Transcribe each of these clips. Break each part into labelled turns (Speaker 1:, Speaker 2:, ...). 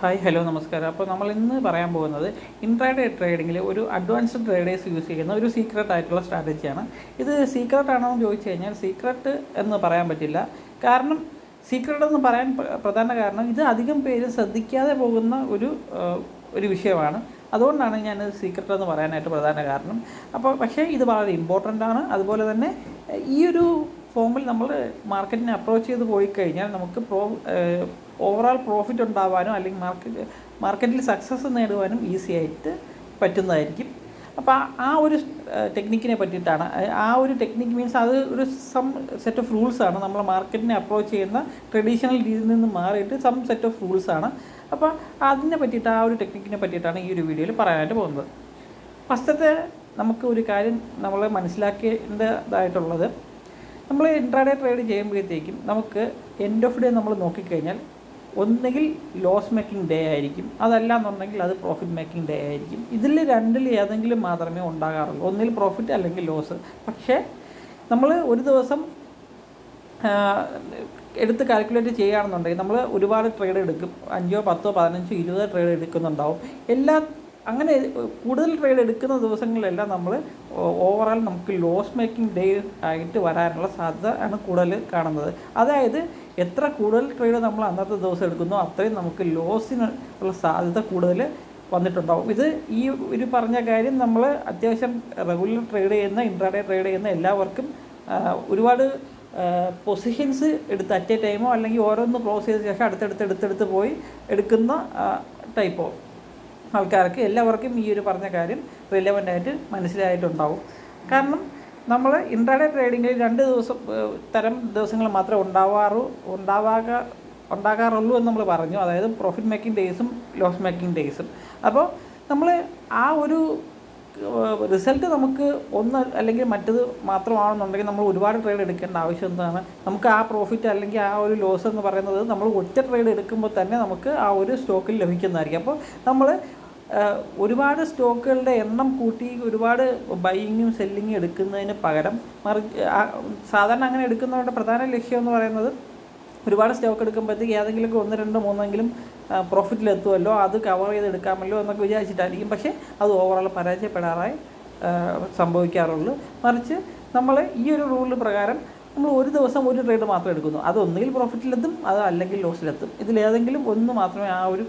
Speaker 1: Hi hello നമസ്കാരം. അപ്പോൾ നമ്മൾ ഇന്ന് പറയാൻ പോകുന്നത് ഇൻട്രാഡേ ട്രേഡിങ്ങിൽ ഒരു അഡ്വാൻസ്ഡ് ട്രേഡേഴ്സ് യൂസ് ചെയ്യുന്ന ഒരു സീക്രട്ട് ആയിട്ടുള്ള സ്ട്രാറ്റജിയാണ്. ഇത് സീക്രട്ട് ആണോ എന്ന് ചോദിച്ചു കഴിഞ്ഞാൽ സീക്രട്ട് എന്ന് പറയാൻ പറ്റില്ല. കാരണം സീക്രട്ട് എന്ന് പറയാൻ പ്രധാന കാരണം ഇത് അധികം പേര് ശ്രദ്ധിക്കാതെ പോകുന്ന ഒരു വിഷയമാണ്. അതുകൊണ്ടാണ് ഞാൻ സീക്രട്ട് എന്ന് പറയാനായിട്ട് പ്രധാന കാരണം. അപ്പോൾ പക്ഷേ ഇത് വളരെ ഇമ്പോർട്ടൻ്റ് ആണ്. അതുപോലെ തന്നെ ഈ ഒരു ഫോമിൽ നമ്മൾ മാർക്കറ്റിനെ അപ്രോച്ച് ചെയ്ത് പോയി കഴിഞ്ഞാൽ നമുക്ക് ഓവറോൾ പ്രോഫിറ്റ് ഉണ്ടാവാനും അല്ലെങ്കിൽ മാർക്കറ്റിൽ സക്സസ് നേടുവാനും ഈസി ആയിട്ട് പറ്റുന്നതായിരിക്കും. അപ്പോൾ ആ ഒരു ടെക്നിക്കിനെ പറ്റിയിട്ടാണ്. ആ ഒരു ടെക്നിക്ക് മീൻസ് അത് ഒരു സം സെറ്റ് ഓഫ് റൂൾസാണ്. നമ്മൾ മാർക്കറ്റിനെ അപ്രോച്ച് ചെയ്യുന്ന ട്രഡീഷണൽ രീതിയിൽ നിന്ന് മാറിയിട്ട് സം സെറ്റ് ഓഫ് റൂൾസാണ്. അപ്പോൾ അതിനെ പറ്റിയിട്ട് ആ ഒരു ടെക്നിക്കിനെ പറ്റിയിട്ടാണ് ഈ ഒരു വീഡിയോയിൽ പറയാനായിട്ട് പോകുന്നത്. ഫസ്റ്റത്തെ നമുക്ക് ഒരു കാര്യം നമ്മൾ മനസ്സിലാക്കേണ്ടതായിട്ടുള്ളത്, നമ്മൾ ഇൻട്രാഡേ ട്രേഡ് ചെയ്യുമ്പോഴത്തേക്കും നമുക്ക് എൻഡ് ഓഫ് ഡേ നമ്മൾ നോക്കിക്കഴിഞ്ഞാൽ ഒന്നുകിൽ ലോസ് മേക്കിംഗ് ഡേ ആയിരിക്കും, അതല്ല എന്നുണ്ടെങ്കിൽ അത് പ്രോഫിറ്റ് മേക്കിംഗ് ഡേ ആയിരിക്കും. ഇതിൽ രണ്ടിൽ ഏതെങ്കിലും മാത്രമേ ഉണ്ടാകാറുള്ളൂ, ഒന്നിൽ പ്രോഫിറ്റ് അല്ലെങ്കിൽ ലോസ്. പക്ഷേ നമ്മൾ ഒരു ദിവസം എടുത്ത് കാൽക്കുലേറ്റ് ചെയ്യുകയാണെന്നുണ്ടെങ്കിൽ നമ്മൾ ഒരുപാട് ട്രേഡ് എടുക്കും. 5, 10, 15, 20 ട്രേഡ് എടുക്കുന്നുണ്ടാവും. അങ്ങനെ കൂടുതൽ ട്രേഡ് എടുക്കുന്ന ദിവസങ്ങളിലെല്ലാം നമ്മൾ ഓവറോൾ നമുക്ക് ലോസ് മേക്കിംഗ് ഡേ ആയിട്ട് വരാനുള്ള സാധ്യത ആണ് കൂടുതൽ കാണുന്നത്. അതായത് എത്ര കൂടുതൽ ട്രേഡ് നമ്മൾ അന്നത്തെ ദിവസം എടുക്കുന്നോ അത്രയും നമുക്ക് ലോസിന് ഉള്ള സാധ്യത കൂടുതൽ വന്നിട്ടുണ്ടാവും. ഇത് ഈ ഒരു പറഞ്ഞ കാര്യം നമ്മൾ അത്യാവശ്യം റെഗുലർ ട്രേഡ് ചെയ്യുന്ന ഇൻട്രാഡേ ട്രേഡ് ചെയ്യുന്ന എല്ലാവർക്കും ഒരുപാട് പൊസിഷൻസ് എടുത്ത് അറ്റ് എ ടൈമോ അല്ലെങ്കിൽ ഓരോന്ന് ക്ലോസ് ചെയ്ത ശേഷം അടുത്തടുത്ത് പോയി എടുക്കുന്ന ടൈപ്പോ ആൾക്കാർക്ക് എല്ലാവർക്കും ഈ ഒരു പറഞ്ഞ കാര്യം റിലവൻ്റ് ആയിട്ട് മനസ്സിലായിട്ടുണ്ടാവും. കാരണം നമ്മൾ ഇൻട്രാഡേ ട്രേഡിങ്ങിൽ 2 തരം ദിവസങ്ങൾ മാത്രമേ ഉണ്ടാകാറുള്ളൂ എന്ന് നമ്മൾ പറഞ്ഞു. അതായത് പ്രോഫിറ്റ് മേക്കിംഗ് ഡേയ്സും ലോസ് മേക്കിംഗ് ഡേയ്സും. അപ്പോൾ നമ്മൾ ആ ഒരു റിസൾട്ട് നമുക്ക് ഒന്ന് അല്ലെങ്കിൽ മറ്റത് മാത്രമാണെന്നുണ്ടെങ്കിൽ നമ്മൾ ഒരുപാട് ട്രേഡ് എടുക്കേണ്ട ആവശ്യം എന്താണ്? നമുക്ക് ആ പ്രോഫിറ്റ് അല്ലെങ്കിൽ ആ ഒരു ലോസ് എന്ന് പറയുന്നത് നമ്മൾ ഒറ്റ ട്രേഡ് എടുക്കുമ്പോൾ തന്നെ നമുക്ക് ആ ഒരു സ്റ്റോക്കിൽ ലഭിക്കുന്നതായിരിക്കും. അപ്പോൾ നമ്മൾ ഒരുപാട് സ്റ്റോക്കുകളുടെ എണ്ണം കൂട്ടി ഒരുപാട് ബൈയിങ്ങും സെല്ലിങ്ങും എടുക്കുന്നതിന് പകരം സാധാരണ അങ്ങനെ എടുക്കുന്നവരുടെ പ്രധാന ലക്ഷ്യം എന്ന് പറയുന്നത് ഒരുപാട് സ്റ്റോക്ക് എടുക്കുമ്പോഴത്തേക്ക് ഏതെങ്കിലും 1, 2, 3 പ്രോഫിറ്റിലെത്തുമല്ലോ, അത് കവർ ചെയ്തെടുക്കാമല്ലോ എന്നൊക്കെ വിചാരിച്ചിട്ടായിരിക്കും. പക്ഷേ അത് ഓവറോൾ പരാജയപ്പെടാറായി സംഭവിക്കാറുള്ളൂ. മറിച്ച് നമ്മൾ ഈ ഒരു റൂൾ പ്രകാരം നമ്മൾ ഒരു ദിവസം ഒരു ട്രേഡ് മാത്രം എടുക്കുന്നു. അത് ഒന്നുകിൽ പ്രോഫിറ്റിലെത്തും, അത് അല്ലെങ്കിൽ ലോസിലെത്തും. ഇതിലേതെങ്കിലും ഒന്ന് മാത്രമേ ആ ഒരു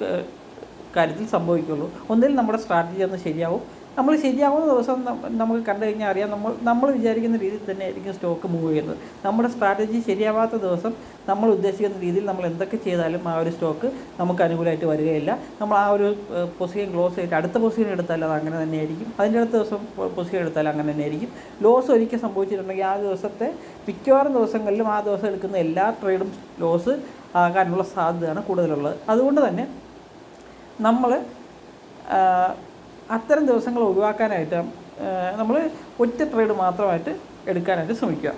Speaker 1: കാര്യത്തിൽ സംഭവിക്കുള്ളൂ. ഒന്നിൽ നമ്മുടെ സ്ട്രാറ്റജി ഒന്ന് ശരിയാവും. നമ്മൾ ശരിയാവുന്ന ദിവസം നമുക്ക് കണ്ടു കഴിഞ്ഞാൽ അറിയാം നമ്മൾ വിചാരിക്കുന്ന രീതിയിൽ തന്നെ ആയിരിക്കും സ്റ്റോക്ക് മൂവ് ചെയ്യുന്നത്. നമ്മുടെ സ്ട്രാറ്റജി ശരിയാവാത്ത ദിവസം നമ്മൾ ഉദ്ദേശിക്കുന്ന രീതിയിൽ നമ്മൾ എന്തൊക്കെ ചെയ്താലും ആ ഒരു സ്റ്റോക്ക് നമുക്ക് അനുകൂലമായിട്ട് വരികയില്ല. നമ്മൾ ആ ഒരു പൊസിഷൻ ക്ലോസ് ചെയ്തിട്ട് അടുത്ത പൊസിഷൻ എടുത്താൽ അത് അങ്ങനെ തന്നെയായിരിക്കും. അതിൻ്റെ അടുത്ത ദിവസം പൊസിഷൻ എടുത്താൽ അങ്ങനെ തന്നെയായിരിക്കും. ലോസ് ഒരിക്കൽ സംഭവിച്ചിട്ടുണ്ടെങ്കിൽ ആ ദിവസത്തെ മിക്കവാറും ദിവസങ്ങളിലും ആ ദിവസം എടുക്കുന്ന എല്ലാ ട്രേഡും ലോസ് ആകാനുള്ള സാധ്യതയാണ് കൂടുതലുള്ളത്. അതുകൊണ്ട് തന്നെ നമ്മൾ അത്തരം ദിവസങ്ങൾ ഒഴിവാക്കാനായിട്ട് നമ്മൾ ഒറ്റ ട്രേഡ് മാത്രമായിട്ട് എടുക്കാനായിട്ട് ശ്രമിക്കുക.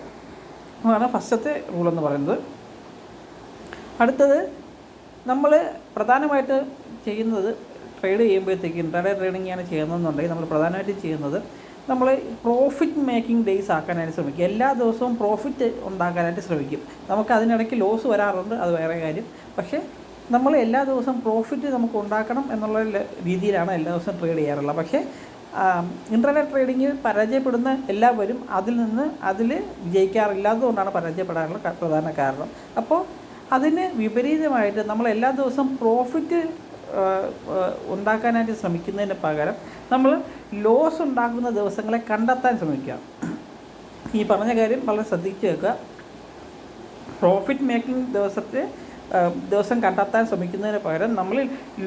Speaker 1: അതാണ് ഫസ്റ്റത്തെ റൂളെന്ന് പറയുന്നത്. അടുത്തത് നമ്മൾ പ്രധാനമായിട്ട് ചെയ്യുന്നത് ട്രേഡ് ചെയ്യുമ്പോഴത്തേക്ക് ഇൻട്രാഡേ ട്രേഡിങ്ങാണ് ചെയ്യുന്നതെന്നുണ്ടെങ്കിൽ നമ്മൾ പ്രധാനമായിട്ട് ചെയ്യുന്നത് നമ്മൾ പ്രോഫിറ്റ് മേക്കിംഗ് ഡേയ്സ് ആക്കാനായിട്ട് ശ്രമിക്കും. എല്ലാ ദിവസവും പ്രോഫിറ്റ് ഉണ്ടാക്കാനായിട്ട് ശ്രമിക്കും. നമുക്ക് അതിനിടയ്ക്ക് ലോസ് വരാറുണ്ട്, അത് വേറെ കാര്യം. പക്ഷേ നമ്മൾ എല്ലാ ദിവസവും പ്രോഫിറ്റ് നമുക്ക് ഉണ്ടാക്കണം എന്നുള്ള രീതിയിലാണ് എല്ലാ ദിവസവും ട്രേഡ് ചെയ്യാറുള്ളത്. പക്ഷേ ഇൻട്രാഡേ ട്രേഡിങ്ങിൽ പരാജയപ്പെടുന്ന എല്ലാവരും അതിൽ വിജയിക്കാറില്ലാത്തതുകൊണ്ടാണ് പരാജയപ്പെടാനുള്ള പ്രധാന കാരണം. അപ്പോൾ അതിന് വിപരീതമായിട്ട് നമ്മൾ എല്ലാ ദിവസവും പ്രോഫിറ്റ് ഉണ്ടാക്കാനായിട്ട് ശ്രമിക്കുന്നതിന് പകരം നമ്മൾ ലോസ് ഉണ്ടാക്കുന്ന ദിവസങ്ങളെ കണ്ടെത്താൻ ശ്രമിക്കുക. ഈ പറഞ്ഞ കാര്യം വളരെ ശ്രദ്ധിച്ച് വെക്കുക. പ്രോഫിറ്റ് മേക്കിംഗ് ദിവസം കണ്ടെത്താൻ ശ്രമിക്കുന്നതിന് പകരം നമ്മൾ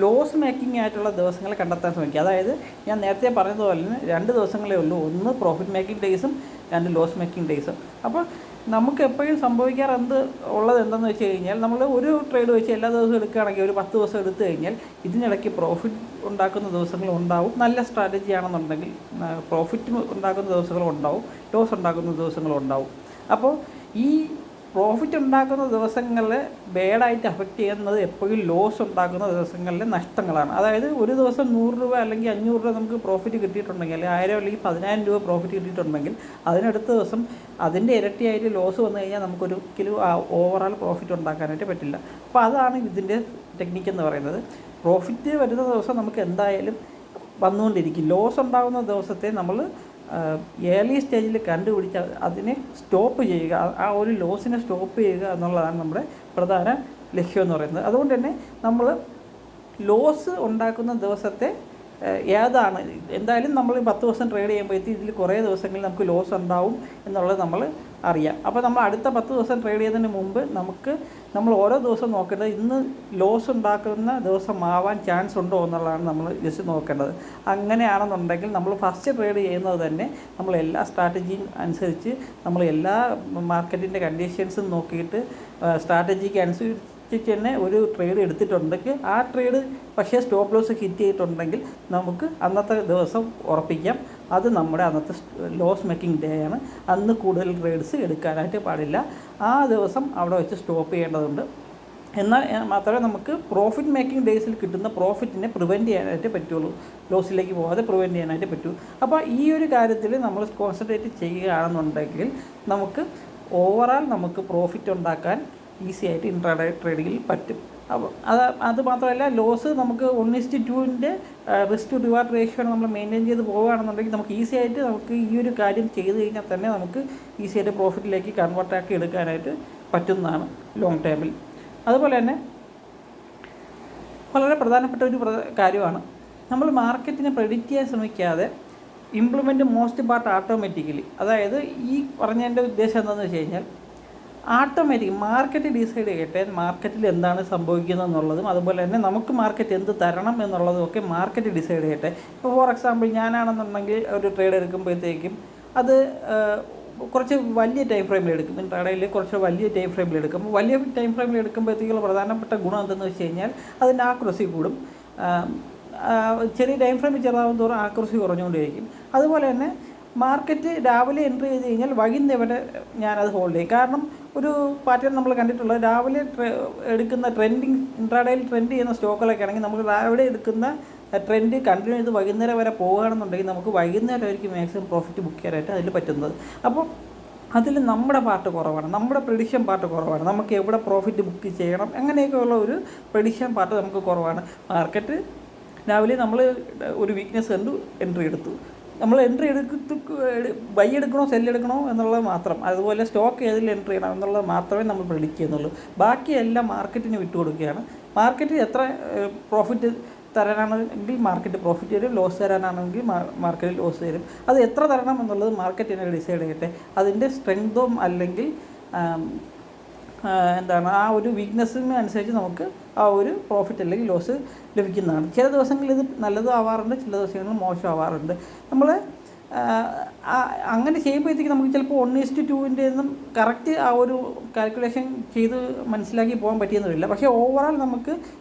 Speaker 1: ലോസ് മേക്കിംഗ് ആയിട്ടുള്ള ദിവസങ്ങളെ കണ്ടെത്താൻ ശ്രമിക്കുക. അതായത് ഞാൻ നേരത്തെ പറഞ്ഞതുപോലെ തന്നെ 2 ദിവസങ്ങളേ ഉള്ളൂ, ഒന്ന് പ്രോഫിറ്റ് മേക്കിംഗ് ഡേയ്സും 2 ലോസ് മേക്കിംഗ് ഡേയ്സും. അപ്പോൾ നമുക്ക് എപ്പോഴും ഉള്ളത് എന്തെന്ന് വെച്ച് കഴിഞ്ഞാൽ നമ്മൾ ഒരു ട്രേഡ് വെച്ച് എല്ലാ ദിവസവും എടുക്കുകയാണെങ്കിൽ ഒരു 10 ദിവസം എടുത്തു കഴിഞ്ഞാൽ ഇതിനിടയ്ക്ക് പ്രോഫിറ്റ് ഉണ്ടാക്കുന്ന ദിവസങ്ങളും ഉണ്ടാവും. നല്ല സ്ട്രാറ്റജി ആണെന്നുണ്ടെങ്കിൽ പ്രോഫിറ്റ് ഉണ്ടാക്കുന്ന ദിവസങ്ങളും ഉണ്ടാവും, ലോസ് ഉണ്ടാക്കുന്ന ദിവസങ്ങളും ഉണ്ടാവും. അപ്പോൾ ഈ പ്രോഫിറ്റ് ഉണ്ടാക്കുന്ന ദിവസങ്ങളിൽ ബാഡായിട്ട് അഫക്റ്റ് ചെയ്യുന്നത് എപ്പോഴും ലോസ് ഉണ്ടാക്കുന്ന ദിവസങ്ങളിലെ നഷ്ടങ്ങളാണ്. അതായത് ഒരു ദിവസം 100 രൂപ അല്ലെങ്കിൽ 500 രൂപ നമുക്ക് പ്രോഫിറ്റ് കിട്ടിയിട്ടുണ്ടെങ്കിൽ, അല്ലെങ്കിൽ 1000 അല്ലെങ്കിൽ 10000 രൂപ പ്രോഫിറ്റ് കിട്ടിയിട്ടുണ്ടെങ്കിൽ അതിനടുത്ത ദിവസം അതിൻ്റെ ഇരട്ടിയായിട്ട് ലോസ് വന്നു കഴിഞ്ഞാൽ നമുക്കൊരിക്കലും ആ ഓവറാൾ പ്രോഫിറ്റ് ഉണ്ടാക്കാനായിട്ട് പറ്റില്ല. അപ്പോൾ അതാണ് ഇതിൻ്റെ ടെക്നിക്ക് എന്ന് പറയുന്നത്. പ്രോഫിറ്റ് വരുന്ന ദിവസം നമുക്ക് എന്തായാലും വന്നുകൊണ്ടിരിക്കും. ലോസ് ഉണ്ടാകുന്ന ദിവസത്തെ നമ്മൾ ഏർലി സ്റ്റേജിൽ കണ്ടുപിടിച്ച് അതിനെ സ്റ്റോപ്പ് ചെയ്യുക, ആ ഒരു ലോസിനെ സ്റ്റോപ്പ് ചെയ്യുക എന്നുള്ളതാണ് നമ്മുടെ പ്രധാന ലക്ഷ്യം എന്ന് പറയുന്നത്. അതുകൊണ്ട് തന്നെ നമ്മൾ ലോസ് ഉണ്ടാക്കുന്ന ദിവസത്തെ ഏതാണ്, എന്തായാലും നമ്മൾ 10 ദിവസം ട്രേഡ് ചെയ്യുമ്പോഴത്തേക്ക് ഇതിൽ കുറേ ദിവസങ്ങളിൽ നമുക്ക് ലോസ് ഉണ്ടാവും എന്നുള്ളത് നമ്മൾ അറിയാം. അപ്പോൾ നമ്മൾ അടുത്ത 10 ദിവസം ട്രേഡ് ചെയ്യുന്നതിന് മുമ്പ് നമ്മൾ ഓരോ ദിവസം നോക്കേണ്ടത് ഇന്ന് ലോസ് ഉണ്ടാക്കുന്ന ദിവസമാവാൻ ചാൻസ് ഉണ്ടോ എന്നുള്ളതാണ് നമ്മൾ ജസ്റ്റ് നോക്കേണ്ടത്. അങ്ങനെയാണെന്നുണ്ടെങ്കിൽ നമ്മൾ ഫസ്റ്റ് ട്രേഡ് ചെയ്യുന്നത് തന്നെ നമ്മൾ എല്ലാ സ്ട്രാറ്റജിയും അനുസരിച്ച് നമ്മൾ എല്ലാ മാർക്കറ്റിൻ്റെ കണ്ടീഷൻസും നോക്കിയിട്ട് സ്ട്രാറ്റജിക്ക് അനുസരിച്ച് തന്നെ ഒരു ട്രേഡ് എടുത്തിട്ടുണ്ടെങ്കിൽ ആ ട്രേഡ് പക്ഷേ സ്റ്റോപ്പ് ലോസ് ഹിറ്റ് ചെയ്തിട്ടുണ്ടെങ്കിൽ നമുക്ക് അന്നത്തെ ദിവസം ഉറപ്പിക്കാം അത് നമ്മുടെ അന്നത്തെ ലോസ് മേക്കിംഗ് ഡേ ആണ്. അന്ന് കൂടുതൽ ട്രേഡ്സ് എടുക്കാനായിട്ട് പാടില്ല. ആ ദിവസം അവിടെ വെച്ച് സ്റ്റോപ്പ് ചെയ്യേണ്ടതുണ്ട്. എന്നാൽ മാത്രമേ നമുക്ക് പ്രോഫിറ്റ് മേക്കിംഗ് ഡേയ്സിൽ കിട്ടുന്ന പ്രോഫിറ്റിനെ പ്രിവെൻറ്റ് ചെയ്യാനായിട്ട് പറ്റുള്ളൂ, ലോസിലേക്ക് പോകാതെ പ്രിവെൻറ്റ് ചെയ്യാനായിട്ട് പറ്റൂ. അപ്പോൾ ഈ ഒരു കാര്യത്തിൽ നമ്മൾ കോൺസെൻട്രേറ്റ് ചെയ്യുകയാണെന്നുണ്ടെങ്കിൽ നമുക്ക് ഓവറാൾ നമുക്ക് പ്രോഫിറ്റ് ഉണ്ടാക്കാൻ ഈസി ആയിട്ട് ഇൻട്രാഡേ ട്രേഡിങ്ങിൽ പറ്റും. അപ്പോൾ അത് മാത്രമല്ല, ലോസ് നമുക്ക് 1:2 റിസ്ക് ടു റിവാർഡ് റേഷ്യോ നമ്മൾ മെയിൻറ്റെയിൻ ചെയ്ത് പോവുകയാണെന്നുണ്ടെങ്കിൽ നമുക്ക് ഈസി ആയിട്ട് നമുക്ക് ഈ ഒരു കാര്യം ചെയ്ത് കഴിഞ്ഞാൽ തന്നെ നമുക്ക് ഈസി ആയിട്ട് പ്രോഫിറ്റിലേക്ക് കൺവേർട്ടാക്കി എടുക്കാനായിട്ട് പറ്റുന്നതാണ് ലോങ് ടേമിൽ. അതുപോലെ തന്നെ വളരെ പ്രധാനപ്പെട്ട ഒരു കാര്യമാണ്, നമ്മൾ മാർക്കറ്റിനെ പ്രെഡിക്റ്റ് ചെയ്യാൻ ശ്രമിക്കാതെ ഇംപ്ലിമെൻറ്റ് മോസ്റ്റ് പാർട്ട് ഓട്ടോമാറ്റിക്കലി. അതായത് ഈ പറഞ്ഞതിൻ്റെ ഉദ്ദേശം എന്താണെന്ന് വെച്ച് കഴിഞ്ഞാൽ ഓട്ടോമാറ്റിക് മാർക്കറ്റ് ഡിസൈഡ് ചെയ്യട്ടെ മാർക്കറ്റിൽ എന്താണ് സംഭവിക്കുന്നത് എന്നുള്ളതും അതുപോലെ തന്നെ നമുക്ക് മാർക്കറ്റ് എന്ത് തരണം എന്നുള്ളതും ഒക്കെ മാർക്കറ്റ് ഡിസൈഡ് ചെയ്യട്ടെ. ഇപ്പോൾ ഫോർ എക്സാമ്പിൾ ഞാനാണെന്നുണ്ടെങ്കിൽ ഒരു ട്രേഡ് എടുക്കുമ്പോഴത്തേക്കും അത് കുറച്ച് വലിയ ടൈം ഫ്രെയിമിൽ എടുക്കും. ഇൻട്രാഡേയിൽ കുറച്ച് വലിയ ടൈം ഫ്രെയിമിൽ എടുക്കും. വലിയ ടൈം ഫ്രെയിമിൽ എടുക്കുമ്പോഴത്തേക്കുള്ള പ്രധാനപ്പെട്ട ഗുണം എന്തെന്ന് വെച്ച് കഴിഞ്ഞാൽ അതിൻ്റെ ആക്യുറസി കൂടും. ചെറിയ ടൈം ഫ്രെയിമിൽ ചെറുതാവും തോറും ആക്യുറസി കുറഞ്ഞുകൊണ്ടിരിക്കും. അതുപോലെ തന്നെ മാർക്കറ്റ് രാവിലെ എൻട്രി ചെയ്ത് കഴിഞ്ഞാൽ വൈകുന്നേരം ഞാനത് ഹോൾഡ് ചെയ്യും. കാരണം ഒരു പാറ്റേൺ നമ്മൾ കണ്ടിട്ടുള്ളത് രാവിലെ എടുക്കുന്ന ട്രെൻഡിങ് ഇൻട്രാഡേയിൽ ട്രെൻഡ് ചെയ്യുന്ന സ്റ്റോക്കുകളൊക്കെ ആണെങ്കിൽ നമുക്ക് രാവിലെ എടുക്കുന്ന ട്രെൻഡ് കണ്ടിന്യൂ ചെയ്ത് വൈകുന്നേരം വരെ പോകുകയാണെന്നുണ്ടെങ്കിൽ നമുക്ക് വൈകുന്നേരം ആയിരിക്കും മാക്സിമം പ്രോഫിറ്റ് ബുക്ക് ചെയ്യാനായിട്ട് അതിൽ പറ്റുന്നത്. അപ്പോൾ അതിൽ നമ്മുടെ പാർട്ട് കുറവാണ്, നമ്മുടെ പ്രെഡിക്ഷൻ പാർട്ട് കുറവാണ്. നമുക്ക് എവിടെ പ്രോഫിറ്റ് ബുക്ക് ചെയ്യണം അങ്ങനെയൊക്കെയുള്ള ഒരു പ്രെഡിക്ഷൻ പാർട്ട് നമുക്ക് കുറവാണ്. മാർക്കറ്റ് രാവിലെ നമ്മൾ ഒരു വീക്ക്നെസ് കണ്ടു എൻട്രി എടുത്തു, നമ്മൾ എൻട്രി ബൈ എടുക്കണോ സെല്ല് എടുക്കണോ എന്നുള്ളത് മാത്രം, അതുപോലെ സ്റ്റോക്ക് ഏതിൽ എൻട്രി ചെയ്യണം എന്നുള്ളത് മാത്രമേ നമ്മൾ പ്രെഡിക്റ്റ് ചെയ്യുന്നുള്ളൂ. ബാക്കിയെല്ലാം മാർക്കറ്റിന് വിട്ടുകൊടുക്കുകയാണ്. മാർക്കറ്റ് എത്ര പ്രോഫിറ്റ് തരാനാണെങ്കിൽ മാർക്കറ്റ് പ്രോഫിറ്റ് തരും, ലോസ് തരാനാണെങ്കിൽ മാർക്കറ്റ് ലോസ് തരും. അത് എത്ര തരണം എന്നുള്ളത് മാർക്കറ്റിനെ ഡിസൈഡ് ചെയ്യട്ടെ. അതിൻ്റെ സ്ട്രെങ്തും അല്ലെങ്കിൽ എന്താണ് ആ ഒരു വീക്ക്നെസ്സിന് അനുസരിച്ച് നമുക്ക് ആ ഒരു പ്രോഫിറ്റ് അല്ലെങ്കിൽ ലോസ് ലഭിക്കുന്നതാണ്. ചില ദിവസങ്ങളിൽ ഇത് നല്ലതും ആവാറുണ്ട്, ചില ദിവസങ്ങളിൽ മോശം ആവാറുണ്ട്. നമ്മൾ അങ്ങനെ ചെയ്യുമ്പോഴത്തേക്ക് നമുക്ക് ചിലപ്പോൾ 1:2 ഒന്നും കറക്റ്റ് ആ ഒരു കാൽക്കുലേഷൻ ചെയ്ത് മനസ്സിലാക്കി പോകാൻ പറ്റിയെന്നില്ല. പക്ഷേ ഓവറാൾ നമുക്ക്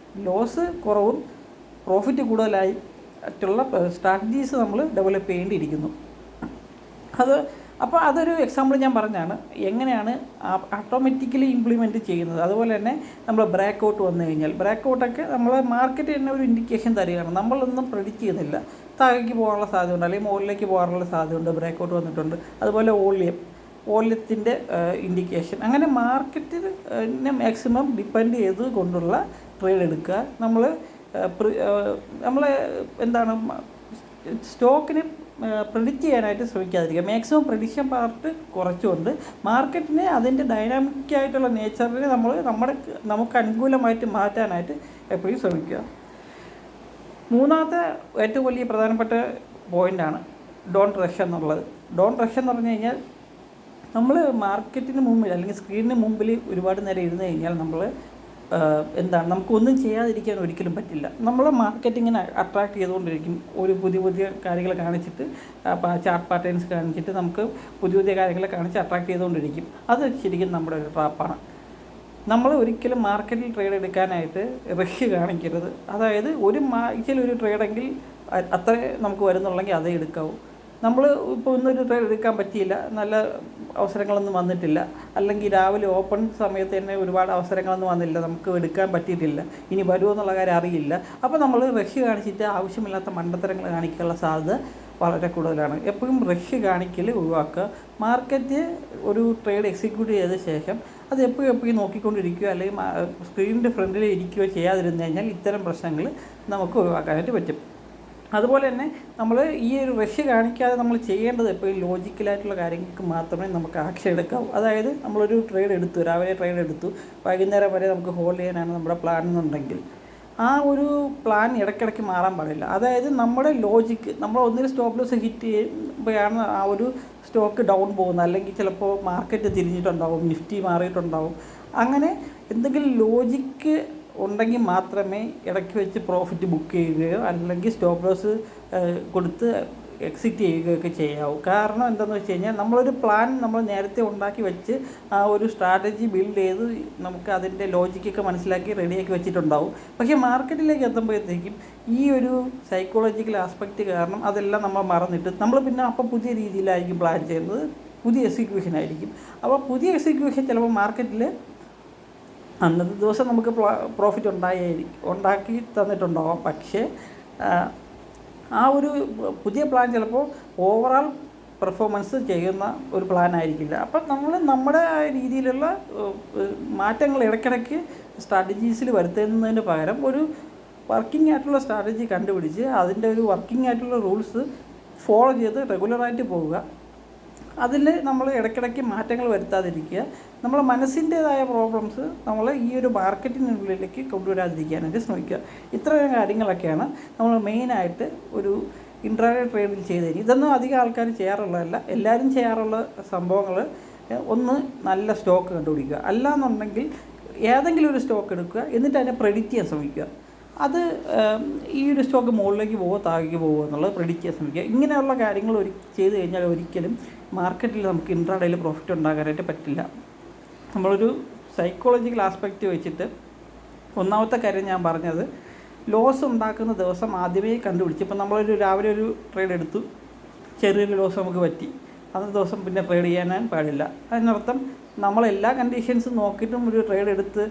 Speaker 1: ലോസ് കുറവും പ്രോഫിറ്റ് കൂടുതലായിട്ടുള്ള സ്ട്രാറ്റജീസ് നമ്മൾ ഡെവലപ്പ് ചെയ്യേണ്ടിയിരിക്കുന്നു. അപ്പോൾ അതൊരു എക്സാമ്പിൾ ഞാൻ പറഞ്ഞാണ് എങ്ങനെയാണ് ഓട്ടോമാറ്റിക്കലി ഇംപ്ലിമെൻറ്റ് ചെയ്യുന്നത്. അതുപോലെ തന്നെ നമ്മൾ ബ്രേക്ക് ഔട്ട് വന്നു കഴിഞ്ഞാൽ ബ്രേക്ക് നമ്മൾ മാർക്കറ്റ് തന്നെ ഒരു ഇൻഡിക്കേഷൻ തരികയാണ്. നമ്മളൊന്നും പ്രെഡിക്റ്റ് ചെയ്യുന്നില്ല, താഴേക്ക് പോകാനുള്ള സാധ്യതയുണ്ട് അല്ലെങ്കിൽ മുകളിലേക്ക് പോകാനുള്ള സാധ്യതയുണ്ട്, ബ്രേക്ക് ഔട്ട് വന്നിട്ടുണ്ട്. അതുപോലെ വോള്യത്തിൻ്റെ ഇൻഡിക്കേഷൻ. അങ്ങനെ മാർക്കറ്റിനെ മാക്സിമം ഡിപ്പെൻഡ് ചെയ്ത് കൊണ്ടുള്ള ട്രേഡ് എടുക്കുക. നമ്മൾ എന്താണ് സ്റ്റോക്കിന് പ്രെഡിക്റ്റ് ചെയ്യാനായിട്ട് ശ്രമിക്കാതിരിക്കുക. മാക്സിമം പ്രെഡിക്ഷൻ പാർട്ട് കുറച്ചുകൊണ്ട് മാർക്കറ്റിനെ അതിൻ്റെ ഡൈനാമിക്കായിട്ടുള്ള നേച്ചറിനെ നമുക്ക് അനുകൂലമായിട്ട് മാറ്റാനായിട്ട് എപ്പോഴും ശ്രമിക്കുക. മൂന്നാമത്തെ ഏറ്റവും വലിയ പ്രധാനപ്പെട്ട പോയിൻ്റാണ് ഡോണ്ട് റഷ് എന്നുള്ളത്. ഡോണ്ട് റഷ് എന്ന് പറഞ്ഞു കഴിഞ്ഞാൽ നമ്മൾ മാർക്കറ്റിന് മുമ്പിൽ അല്ലെങ്കിൽ സ്ക്രീനിന് മുമ്പിൽ ഒരുപാട് നേരം ഇരുന്ന് കഴിഞ്ഞാൽ നമുക്കൊന്നും ചെയ്യാതിരിക്കാൻ ഒരിക്കലും പറ്റില്ല. നമ്മൾ മാർക്കറ്റിങ്ങിനെ അട്രാക്ട് ചെയ്തുകൊണ്ടിരിക്കും. ഒരു പുതിയ കാര്യങ്ങൾ കാണിച്ചിട്ട് ചാർട്ട് പാറ്റേൺസ് കാണിച്ചിട്ട് നമുക്ക് പുതിയ കാര്യങ്ങളെ കാണിച്ച് അട്രാക്ട് ചെയ്തുകൊണ്ടിരിക്കും. അത് ശരിക്കും നമ്മുടെ ഒരു ട്രാപ്പാണ്. നമ്മൾ ഒരിക്കലും മാർക്കറ്റിൽ ട്രേഡ് എടുക്കാനായിട്ട് റഷ് കാണിക്കരുത്. അതായത് ഒരു ആഴ്ചയിൽ ഒരു ട്രേഡെങ്കിൽ അത്രേ നമുക്ക് വരുന്നുള്ളെങ്കിൽ അതേ എടുക്കാവൂ. നമ്മൾ ഇപ്പോൾ ഇന്നൊരു ട്രേഡ് എടുക്കാൻ പറ്റിയില്ല, നല്ല അവസരങ്ങളൊന്നും വന്നിട്ടില്ല, അല്ലെങ്കിൽ രാവിലെ ഓപ്പൺ സമയത്ത് തന്നെ ഒരുപാട് അവസരങ്ങളൊന്നും വന്നില്ല, നമുക്ക് എടുക്കാൻ പറ്റിയിട്ടില്ല, ഇനി വരുമോ എന്നുള്ള കാര്യം അറിയില്ല. അപ്പോൾ നമ്മൾ റഷ് കാണിച്ചിട്ട് ആവശ്യമില്ലാത്ത മണ്ടത്തരങ്ങൾ കാണിക്കാനുള്ള സാധ്യത വളരെ കൂടുതലാണ്. എപ്പോഴും റഷ് കാണിക്കൽ ഒഴിവാക്കുക. മാർക്കറ്റ് ഒരു ട്രേഡ് എക്സിക്യൂട്ട് ചെയ്ത ശേഷം അത് എപ്പോഴും നോക്കിക്കൊണ്ടിരിക്കുകയോ അല്ലെങ്കിൽ സ്ക്രീനിൻ്റെ ഫ്രണ്ടിൽ ഇരിക്കുകയോ ചെയ്യാതിരുന്നു കഴിഞ്ഞാൽ ഇത്തരം പ്രശ്നങ്ങൾ നമുക്ക് ഒഴിവാക്കാനായിട്ട് പറ്റും. അതുപോലെ തന്നെ നമ്മൾ ഈ ഒരു റഷ് കാണിക്കാതെ നമ്മൾ ചെയ്യേണ്ടത് എപ്പോഴും ലോജിക്കലായിട്ടുള്ള കാര്യങ്ങൾക്ക് മാത്രമേ നമുക്ക് ആക്ഷൻ എടുക്കാവൂ. അതായത് നമ്മളൊരു ട്രേഡ് എടുത്തു, രാവിലെ ട്രേഡ് എടുത്തു, വൈകുന്നേരം വരെ നമുക്ക് ഹോൾഡ് ചെയ്യാനാണ് നമ്മുടെ പ്ലാൻ എന്നുണ്ടെങ്കിൽ ആ ഒരു പ്ലാൻ ഇടയ്ക്കിടയ്ക്ക് മാറാൻ പാടില്ല. അതായത് നമ്മുടെ ലോജിക്ക്, നമ്മൾ ഒന്നിൽ സ്റ്റോപ്പ് ലോസ് ഹിറ്റ് ചെയ്യുമ്പോഴാണ് ആ ഒരു സ്റ്റോക്ക് ഡൗൺ പോകുന്നത്, അല്ലെങ്കിൽ ചിലപ്പോൾ മാർക്കറ്റ് തിരിഞ്ഞിട്ടുണ്ടാവും, നിഫ്റ്റി മാറിയിട്ടുണ്ടാവും. അങ്ങനെ എന്തെങ്കിലും ലോജിക്ക് ഉണ്ടെങ്കിൽ മാത്രമേ ഇടയ്ക്ക് വെച്ച് പ്രോഫിറ്റ് ബുക്ക് ചെയ്യുകയോ അല്ലെങ്കിൽ സ്റ്റോപ്പ് ലോസ് കൊടുത്ത് എക്സിറ്റ് ചെയ്യുകയൊക്കെ ചെയ്യാവൂ. കാരണം എന്താണെന്ന് വെച്ച് കഴിഞ്ഞാൽ നമ്മളൊരു പ്ലാൻ നമ്മൾ നേരത്തെ ഉണ്ടാക്കി വെച്ച് ആ ഒരു സ്ട്രാറ്റജി ബിൽഡ് ചെയ്ത് നമുക്ക് അതിൻ്റെ ലോജിക്കൊക്കെ മനസ്സിലാക്കി റെഡിയാക്കി വെച്ചിട്ടുണ്ടാവും. പക്ഷേ മാർക്കറ്റിലേക്ക് എത്തുമ്പോഴത്തേക്കും ഈ ഒരു സൈക്കോളജിക്കൽ ആസ്പെക്റ്റ് കാരണം അതെല്ലാം നമ്മൾ മറന്നിട്ട് നമ്മൾ പിന്നെ അപ്പോൾ പുതിയ രീതിയിലായിരിക്കും പ്ലാൻ ചെയ്യുന്നത്, പുതിയ എക്സിക്യൂഷൻ ആയിരിക്കും. അപ്പോൾ പുതിയ എക്സിക്യൂഷൻ ചിലപ്പോൾ മാർക്കറ്റിൽ അന്നത്തെ ദിവസം നമുക്ക് പ്രോഫിറ്റ് ഉണ്ടാക്കി തന്നിട്ടുണ്ടാവാം. പക്ഷേ ആ ഒരു പുതിയ പ്ലാൻ ചിലപ്പോൾ ഓവറാൾ പെർഫോമൻസ് ചെയ്യുന്ന ഒരു പ്ലാൻ ആയിരിക്കില്ല. അപ്പം നമ്മൾ നമ്മുടെ രീതിയിലുള്ള മാറ്റങ്ങൾ ഇടയ്ക്കിടയ്ക്ക് സ്ട്രാറ്റജീസിൽ വരുത്തുന്നതിന് പകരം ഒരു വർക്കിംഗ് ആയിട്ടുള്ള സ്ട്രാറ്റജി കണ്ടുപിടിച്ച് അതിൻ്റെ ഒരു വർക്കിംഗ് ആയിട്ടുള്ള റൂൾസ് ഫോളോ ചെയ്ത് റെഗുലറായിട്ട് പോവുക. അതിൽ നമ്മൾ ഇടയ്ക്കിടയ്ക്ക് മാറ്റങ്ങൾ വരുത്താതിരിക്കുക. നമ്മളെ മനസ്സിൻ്റേതായ പ്രോബ്ലംസ് നമ്മൾ ഈ ഒരു മാർക്കറ്റിനുള്ളിലേക്ക് കൊണ്ടുവരാതിരിക്കാനായിട്ട് ശ്രമിക്കുക. ഇത്രയും കാര്യങ്ങളൊക്കെയാണ് നമ്മൾ മെയിനായിട്ട് ഒരു ഇൻട്രാഡേ ട്രേഡിൽ ചെയ്ത് തരും. ഇതൊന്നും അധികം ആൾക്കാർ ചെയ്യാറുള്ളതല്ല. എല്ലാവരും ചെയ്യാറുള്ള സംഭവങ്ങൾ, ഒന്ന് നല്ല സ്റ്റോക്ക് കണ്ടുപിടിക്കുക, അല്ലാന്നുണ്ടെങ്കിൽ ഏതെങ്കിലും ഒരു സ്റ്റോക്ക് എടുക്കുക, എന്നിട്ട് അതിനെ പ്രെഡിക്റ്റ് ചെയ്യാൻ ശ്രമിക്കുക. അത് ഈ ഒരു സ്റ്റോക്ക് മുകളിലേക്ക് പോകുമോ താഴേക്ക് പോകുമോ എന്നുള്ളത് പ്രെഡിക്റ്റ് ചെയ്യാൻ ശ്രമിക്കുക. ഇങ്ങനെയുള്ള കാര്യങ്ങൾ ചെയ്ത് കഴിഞ്ഞാൽ ഒരിക്കലും മാർക്കറ്റിൽ നമുക്ക് ഇൻട്രാഡേയിൽ പ്രോഫിറ്റ് ഉണ്ടാക്കാനായിട്ട് പറ്റില്ല. നമ്മളൊരു സൈക്കോളജിക്കൽ ആസ്പെക്റ്റ് വെച്ചിട്ട് ഒന്നാമത്തെ കാര്യം ഞാൻ പറഞ്ഞത്, ലോസ് ഉണ്ടാക്കുന്ന ദിവസം ആദ്യമേ കണ്ടുപിടിച്ച്, ഇപ്പം നമ്മളൊരു രാവിലെ ഒരു ട്രേഡ് എടുത്തു, ചെറിയൊരു ലോസ് നമുക്ക് പറ്റി, അന്നത്തെ ദിവസം പിന്നെ ട്രേഡ് ചെയ്യാൻ പാടില്ല. അതിനർത്ഥം നമ്മളെല്ലാ കണ്ടീഷൻസും നോക്കിയിട്ടും ഒരു ട്രേഡ് എടുത്ത്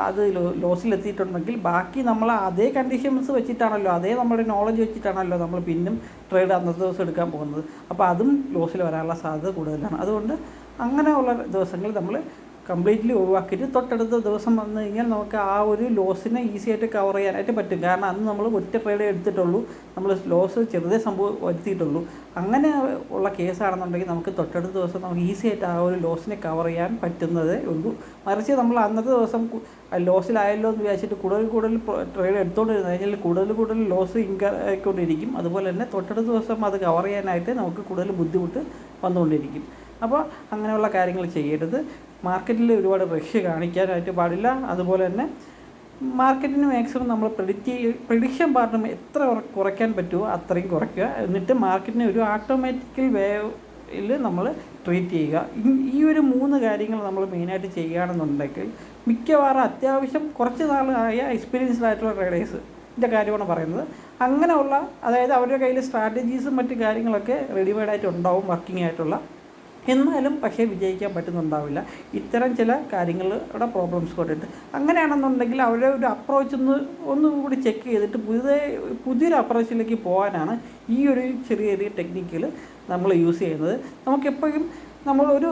Speaker 1: അത് ലോസിലെത്തിയിട്ടുണ്ടെങ്കിൽ ബാക്കി നമ്മൾ അതേ കണ്ടീഷൻസ് വെച്ചിട്ടാണല്ലോ, അതേ നമ്മുടെ നോളജ് വെച്ചിട്ടാണല്ലോ നമ്മൾ പിന്നും ട്രേഡ് അന്നത്തെ ദിവസം എടുക്കാൻ പോകുന്നത്. അപ്പോൾ അതും ലോസിൽ വരാനുള്ള സാധ്യത കൂടുതലാണ്. അതുകൊണ്ട് അങ്ങനെയുള്ള ദിവസങ്ങൾ നമ്മൾ കംപ്ലീറ്റ്ലി ഒഴിവാക്കിയിട്ട് തൊട്ടടുത്ത ദിവസം വന്നു കഴിഞ്ഞാൽ നമുക്ക് ആ ഒരു ലോസിനെ ഈസി ആയിട്ട് കവർ ചെയ്യാനായിട്ട് പറ്റും. കാരണം അന്ന് നമ്മൾ ഒറ്റ ട്രേഡേ എടുത്തിട്ടുള്ളൂ, നമ്മൾ ലോസ് ചെറുതേ വരുത്തിയിട്ടുള്ളൂ. അങ്ങനെ ഉള്ള കേസാണെന്നുണ്ടെങ്കിൽ നമുക്ക് തൊട്ടടുത്ത ദിവസം നമുക്ക് ഈസി ആയിട്ട് ആ ഒരു ലോസിനെ കവർ ചെയ്യാൻ പറ്റുന്നതേ ഉള്ളൂ. മറിച്ച് നമ്മൾ അന്നത്തെ ദിവസം ലോസിലായല്ലോ എന്ന് വിചാരിച്ചിട്ട് കൂടുതൽ ട്രേഡ് എടുത്തുകൊണ്ടിരുന്നു കഴിഞ്ഞാൽ കൂടുതൽ ലോസ് ആയിക്കൊണ്ടിരിക്കും. അതുപോലെ തന്നെ തൊട്ടടുത്ത ദിവസം അത് കവർ ചെയ്യാനായിട്ട് നമുക്ക് കൂടുതൽ ബുദ്ധിമുട്ട് വന്നുകൊണ്ടിരിക്കും. അപ്പോൾ അങ്ങനെയുള്ള കാര്യങ്ങൾ ചെയ്യരുത്. മാർക്കറ്റിൽ ഒരുപാട് റഷ് കാണിക്കാനായിട്ട് പാടില്ല. അതുപോലെ തന്നെ മാർക്കറ്റിന് മാക്സിമം നമ്മൾ പ്രെഡിക്ഷൻ പാർട്ട് എത്ര കുറയ്ക്കാൻ പറ്റുമോ അത്രയും കുറയ്ക്കുക. എന്നിട്ട് മാർക്കറ്റിനെ ഒരു ഓട്ടോമാറ്റിക്കൽ വേയിൽ നമ്മൾ ട്രീറ്റ് ചെയ്യുക. ഈ ഒരു 3 കാര്യങ്ങൾ നമ്മൾ മെയിനായിട്ട് ചെയ്യുകയാണെന്നുണ്ടെങ്കിൽ മിക്കവാറും അത്യാവശ്യം കുറച്ച് നാളായ എക്സ്പീരിയൻസ്ഡ് ആയിട്ടുള്ള ട്രേഡേഴ്സിൻ്റെ കാര്യമാണ് പറയുന്നത്. അങ്ങനെയുള്ള, അതായത് അവരുടെ കയ്യിൽ സ്ട്രാറ്റജീസും മറ്റു കാര്യങ്ങളൊക്കെ റെഡിമെയ്ഡായിട്ട് ഉണ്ടാവും വർക്കിംഗ് ആയിട്ടുള്ള, എന്നാലും പക്ഷേ വിജയിക്കാൻ പറ്റുന്നുണ്ടാവില്ല ഇത്തരം ചില കാര്യങ്ങളുടെ പ്രോബ്ലംസ് കൊണ്ടിട്ട്. അങ്ങനെയാണെന്നുണ്ടെങ്കിൽ അവരുടെ ഒരു അപ്രോച്ച് ഒന്നുകൂടി ചെക്ക് ചെയ്തിട്ട് പുതിയൊരു അപ്രോച്ചിലേക്ക് പോകാനാണ് ഈ ഒരു ചെറിയ ടെക്നിക്കിൽ നമ്മൾ യൂസ് ചെയ്യുന്നത്. നമുക്കെപ്പോഴും നമ്മളൊരു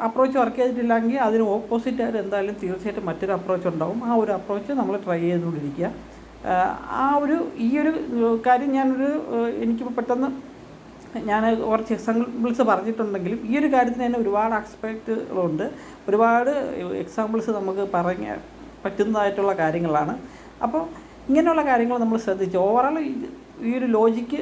Speaker 1: അപ്രോച്ച് വർക്ക് ചെയ്തിട്ടില്ലെങ്കിൽ അതിന് ഓപ്പോസിറ്റായിട്ട് എന്തായാലും തീർച്ചയായിട്ടും മറ്റൊരു അപ്രോച്ച് ഉണ്ടാവും. ആ ഒരു അപ്രോച്ച് നമ്മൾ ട്രൈ ചെയ്തുകൊണ്ടിരിക്കുക. ഈ ഒരു കാര്യം എനിക്കിപ്പോൾ പെട്ടെന്ന് ഞാൻ കുറച്ച് എക്സാമ്പിൾസ് പറഞ്ഞിട്ടുണ്ടെങ്കിലും ഈ ഒരു കാര്യത്തിന് തന്നെ ഒരുപാട് ആസ്പെക്റ്റുകളുണ്ട്, ഒരുപാട് എക്സാമ്പിൾസ് നമുക്ക് പറയാൻ പറ്റുന്നതായിട്ടുള്ള കാര്യങ്ങളാണ്. അപ്പോൾ ഇങ്ങനെയുള്ള കാര്യങ്ങൾ നമ്മൾ ശ്രദ്ധിച്ച് ഓവറോൾ ഈ ഒരു ലോജിക്ക്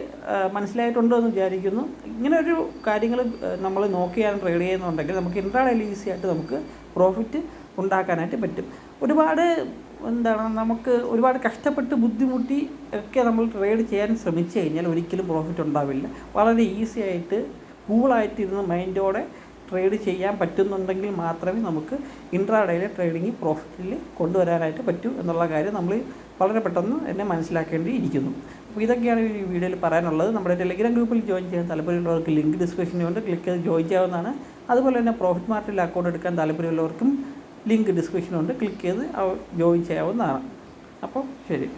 Speaker 1: മനസ്സിലായിട്ടുണ്ടോ എന്ന് വിചാരിക്കുന്നു. ഇങ്ങനെ ഒരു കാര്യങ്ങൾ നമ്മൾ നോക്കിയാണ് ട്രേഡ് ചെയ്യുന്നുണ്ടെങ്കിൽ നമുക്ക് ഇൻട്രാഡേയിൽ ഈസി ആയിട്ട് നമുക്ക് പ്രോഫിറ്റ് ഉണ്ടാക്കാനായിട്ട് പറ്റും. നമുക്ക് ഒരുപാട് കഷ്ടപ്പെട്ട് ബുദ്ധിമുട്ടി ഒക്കെ നമ്മൾ ട്രേഡ് ചെയ്യാൻ ശ്രമിച്ചു കഴിഞ്ഞാൽ ഒരിക്കലും പ്രോഫിറ്റ് ഉണ്ടാവില്ല. വളരെ ഈസി ആയിട്ട് കൂളായിട്ടിരുന്ന് മൈൻഡോടെ ട്രേഡ് ചെയ്യാൻ പറ്റുന്നുണ്ടെങ്കിൽ മാത്രമേ നമുക്ക് ഇൻട്രാഡേയിലെ ട്രേഡിങ് പ്രോഫിറ്റിൽ കൊണ്ടുവരാനായിട്ട് പറ്റൂ എന്നുള്ള കാര്യം നമ്മൾ വളരെ പെട്ടെന്ന് തന്നെ മനസ്സിലാക്കേണ്ടിയിരിക്കുന്നു. അപ്പോൾ ഇതൊക്കെയാണ് ഈ വീഡിയോയിൽ പറയാനുള്ളത്. നമ്മുടെ ടെലിഗ്രാം ഗ്രൂപ്പിൽ ജോയിൻ ചെയ്യാൻ താല്പര്യമുള്ളവർക്ക് ലിങ്ക് ഡിസ്ക്രിപ്ഷനിലുണ്ട്, ക്ലിക്ക് ചെയ്ത് ജോയിൻ ചെയ്യാവുന്നതാണ്. അതുപോലെ തന്നെ പ്രോഫിറ്റ് മാർട്ടിൽ അക്കൗണ്ട് എടുക്കാൻ താല്പര്യമുള്ളവർക്കും ലിങ്ക് ഡിസ്ക്രിപ്ഷനുണ്ട്, ക്ലിക്ക് ചെയ്ത് ജോയിൻ ചെയ്യാവുന്നതാണ്. അപ്പോൾ ശരി.